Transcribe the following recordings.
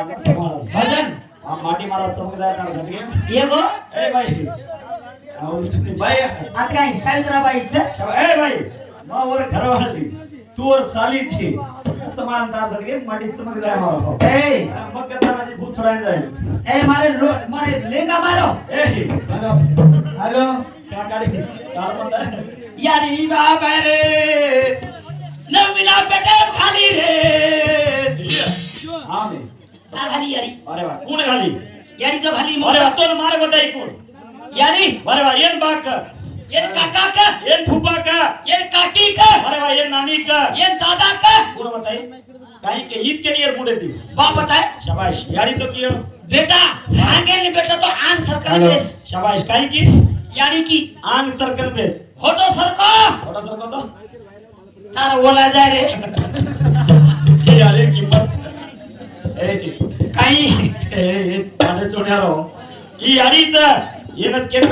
भजन माटी मारा चमकदार ना घटके ये गो ए भाई भाई आता काय सावित्राबाईचं ए भाई मग वर घरवाली तू वर साली छी समान तार घटके माटी चमकदार मारो ए मग कतानाची भूत सोडायला जाईल ए मारे लेंगा मारो ए हेलो क्या गाड़ी कार बंद है यारी बाबा रे नवीला बेटे खाली रे हां दे का खाली यारी अरे वाह कोण खाली यारी तो खाली अरे वाह तो मारे बताई कोण यारी अरे वाह येन बाक ये काका का येन फुफा का ये काकी का अरे वाह येन नानी का ये दादा का कोण बताई काई के हीच के नियर मुड़े थी बाप बताए शाबाश यारी तो कियो बेटा आगे ने बेटा तो आन सर्कल बेस शाबाश काई की यानी की आन सर्कल बेस होटो सरको थोड़ा सरको तो तार बोला जाए रे ये यारी कीमत ए काही ए ताने चोण्यारो ई यारीचा येनच केस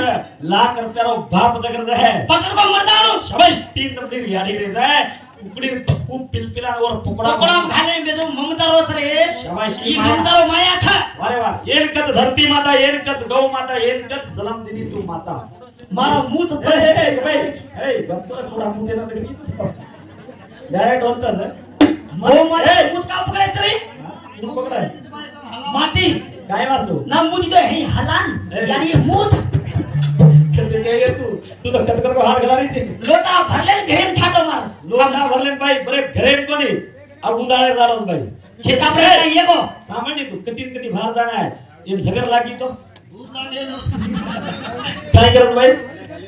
लाख रुपयारो बाप दगरज है पटल को मर्दानो शाबाश 3 नंबर यारी रे जाय उकडी खूप पिलपिला वर पुकड़ा पकड़ाम खाले बेजो ममता रोत रे शाबाश ई ममता रो माया छ अरे वाह येन कच धरती माता येन कच गौ माता येन कच जलम दीदी तू माता मारो मुंह तो ए गप्पा थोड़ा मुंह देना तरी की डायरेक्ट होता है वो मारे मुंह का पकड़ायचं रे तू पकड़ा माटी काय वासू ना मुंह तो है हलान यानी ये मुंह कहते के तू तो कत को हाथ गला रही थी लोटा भरले घेम छाटो मारस लोटा भरले भाई बरे घरेम कोणी अब उंडाळे राडोस भाई छेता परे ये गो सामान्य तू कधी बाहेर जाणार आहे ये झगर लागी तो काय करत भाई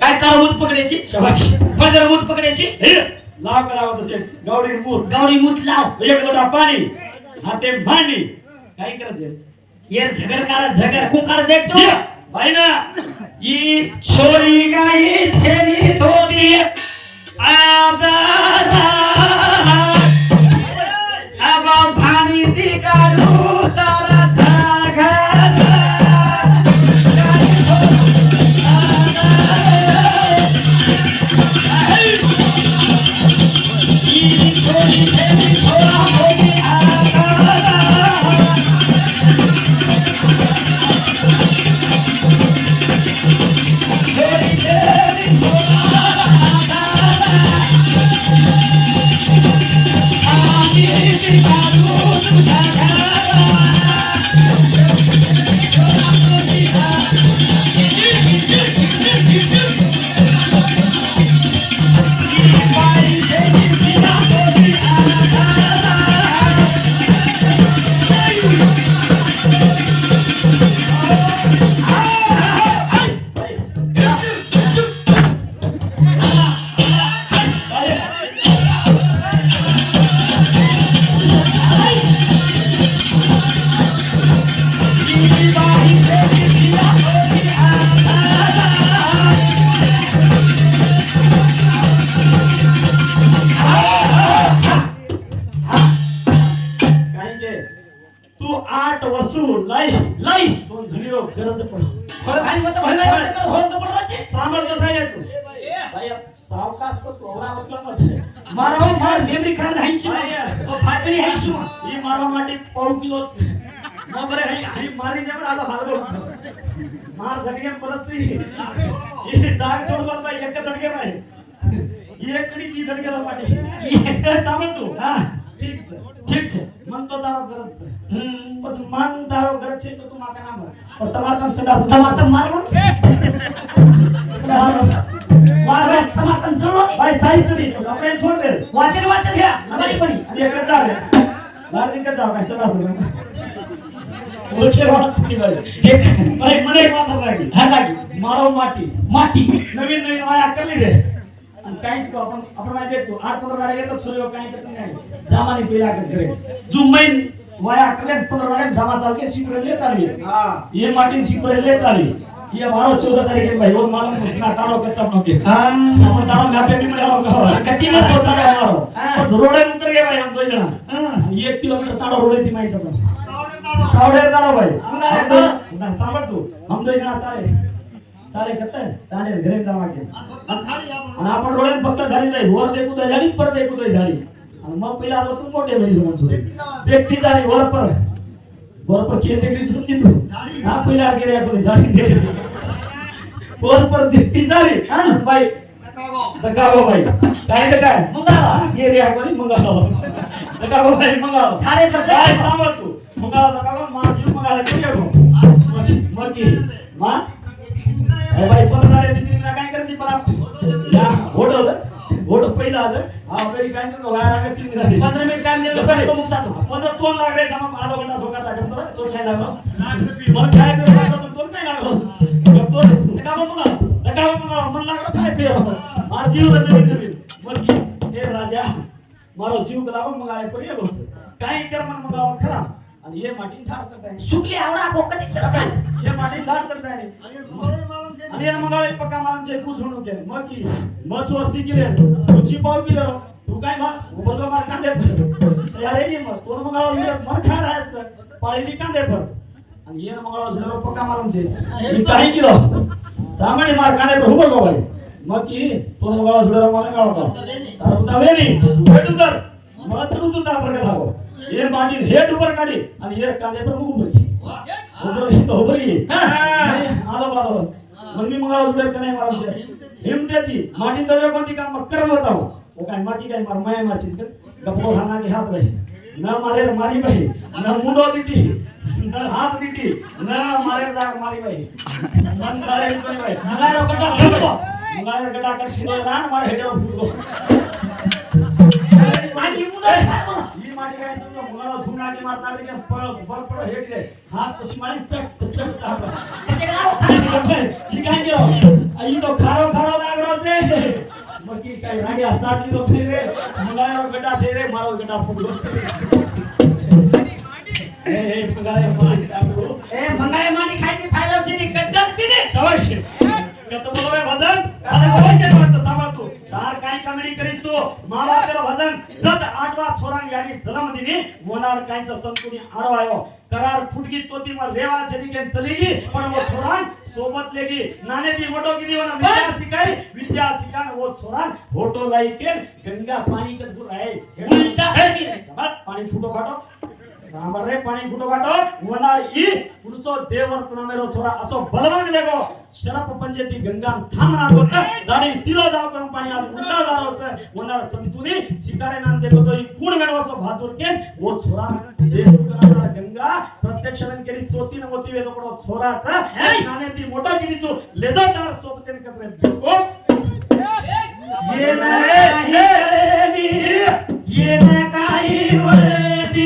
काय करा मुंह पकडायची शाबाश पदर मुंह पकडायची हे लाव करावं तसे गौडी मूत गौरी मुंह लाव एक लोटा पाणी हाते मांडी काय करायचे ये झगर काढा झगर कुंकार देख तू भाई ना ये छोरी गाई तेरी धोती आदारा अब भानी ती काढू तारा जागरा ये छोरी तेरी थोड़ा होगी आदारा तू 8 वसू लाई लाई दोन घडीरो गरज पड खोळ खाली मत भरला खोळ तो पड रचे सामर कसं आहे तू भाई सावकाश तो तोडा उचला मत मारो मार मेमरी खराब हायची ओ फाटली हायची ही मारो माटी पाऊ किलो न बरे ही मारी जेवर आलो हालगो मार झटके परत ही डाग सोडवा भाई एक झटके भाई एक कडी की झटकेला पाटी सामर तू हां ठीक છે મન તો તારો ગરજ છે પછી મન તારો ગરજ છે તો તું માકા ના મર પણ તમાર કામ સડા તમાર તો મારવો મારવા સમર્થન જોડો ભાઈ સાહિત્ય ની આપણે છોડ દે વાચન ઘ्या અમારી પડી અને એક જ આવે બાર દિન જ જાવ ભાઈ સડા સડા ઓળખે વાત થી ભાઈ મને એક વાત લાગી હા લાગી મારો માટી નવીન વાયા કરી દે અને કાઈ તો आपण माहिती देतो 8-15 गाड्या येतात सूर्य काई करत नाही जामानी पहिला करे जुमैन वाया करले 15 गाड्या जामा चालके शिकरे ले चाली हां ये माटी शिकरे ले चाली ये 12-14 तारीख भाई वो मालूम ना तारो कच्चा नोके हां हम तारो मैपे भी मिला होगा कट्टी में तो तारो हमारो तो रोडे उतर गए भाई हम दो जना हां 1 किलोमीटर तारो रोडे थी माई सब तावडे तारो भाई ना सांभळ तू हम दो जना चाले करते तांडे घरे जावा के आणि आपण डोळ्यात फक्त झाडी नाही वर देखू तो झाडी पर देखू तो झाडी आणि मग पहिला आलो तू मोठे म्हणजे म्हणतो देखती झाडी वर पर बरोबर खेळते की समजी तू हा पहिला गेले आपण झाडी दे बरोबर दिसती झाली बाई दगावो बाई काय ते काय मंगाळा ये रे आपण मंगाळो दगावो बाई मंगाळो झाडे पडते काय सांभाळ तू मंगाळो दगावो माझी मंगाळा केले गो मग मा ए बाई पण नाडे दिदी काय करायची पण या घोडो पहिला आज हा तरी काय करतो बाहेर आगे 3 मिनिट 15 मिनिट टाइम दिला तो मुक्सा तो 15 तोन लाग रे जमा आधा घंटा झोका चा तो काय लागलो मला काय पे तो काय लागलो तो दगावो मंगाळो मन लागलो काय पे मार जीव नवीन मग की हे राजा मारो जीव गलावो मंगाळे पर येलो काय कर मन मंगाळो खरा आणि हे माटी झाड करताय सुकली आवडा कोकणी सरकार हे माटी झाड करताय आणि हे मंगाळे पक्का मालमचे कुझुणू के मग की मच वस्ती केले तुझी पाव केले तू काय मा उभो मार कांदे या रेडी मग तो मंगाळो मन खा राहायचं पाळीली कांदे भर आणि हे मंगाळो झुडरो पक्का मालमचे हे काय केलं सामान्य मार कांदे भर उभो बाई मग की तो मंगाळो झुडरो मला गाळतो तार उतावेनी भेटू तर मग तू सुद्धा बरका धावो हे माटी हेड ऊपर काढी आणि हे कांदे पर मुग बरी उधर ही तो बरी आलो बालो मन मी मंगाळो झुडर कनाय मारमचे हिम देती माटी दवे कोणती काम करन बताओ वो काय माटी काय मार माय मासी गप्पो खाना के हाथ भाई न मारे मारी भाई न मुंडो दीटी न हाथ दीटी न मारे जाग मारी भाई मन काळे कोणी भाई मंगाळो गड्डा फुटको मंगाळो गड्डा कर शिरो रान मार हेडर फुटको माटी मुंडो ही माटी काय समजो मंगाळो झुना की मारता रे पळ बल पळ हेड दे हात कशी मारी चट चट चाप कसे करावं ही काय केलो आई तो खारो खारो लाग रो छे मग की काय रांग्या चाटली तो खरी रे मंगाळो गड्डा छे रे मारो गड्डा फुटलो ए मंगाळो माटी टाकलो ए मंगाळे माटी खायची फायदा छे नि गड्डा तिने शाबाश कत बोलवे भजन आता बोलायचे मत सांभाळ तू तार काय कमेडी करीस तू महाभारताला भजन जत 8वा छोरान गाडी जलमदिनी मोनार कायचा संतुनी आडवायो करार फुटगी तोती मर रेवा छदिके चलीगी पण वो छोरान सोबत लेगी नाने दी मोटो गिनी वना विद्या सिकान वो छोरान होटो लाई के गंगा पानी के दूर आए उल्टा है सब पानी फुटो काटो सांभाळ रे पाणी फुटो काटो वनार ई पुरुषो देवर्त नामेरो छोरा असो बलवान वेगो शरप पंचेती गंगा थामना होत दाडी सिलो जाव करून पाणी आज उल्टा जारोच वनार संतुनी सिकारे नाम देखो तो ई गुण वेणो असो बहादुर के वो छोरा देव करणार गंगा प्रत्यक्षन केली तोतीन मोती वेगो पडो छोराचा नाने ती मोठा किनी तू लेजादार सोबतेन कतरे बिको ये न काही वळदी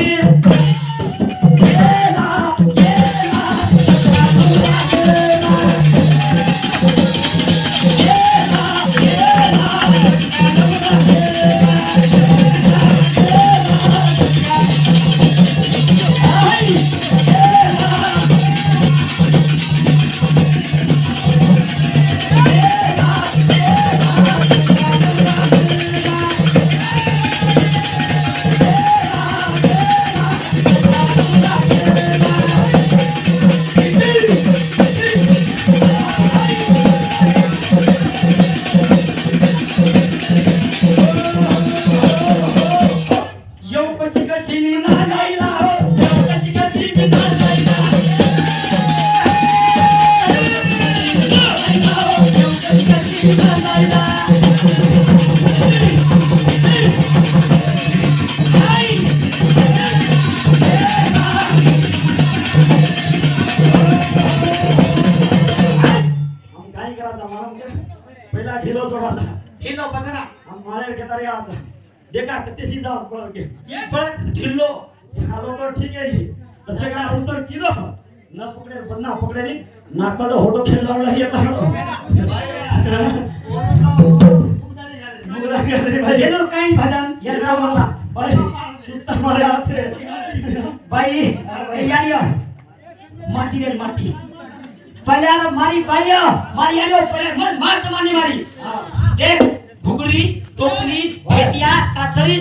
पहिला ढिलो सोडाचा ढिलो बघना हम माळेर के तरियाचा देखा कितीशी जास पळ के ये पळ ढिलो चालो तो ठीक आहे नी तसे काय अवसर किलो न पकडे बन्ना पकडे नी नाकड होटो खेळ लावला ही आता येनो काही भजन येनो बोलला भाई सुत्ता मारे आते भाई याडियो माटी रे माटी पहले मारी पाया मारी याडियो पहले मार जमानी मारी देख घुगरी टोपली भेटिया काचळी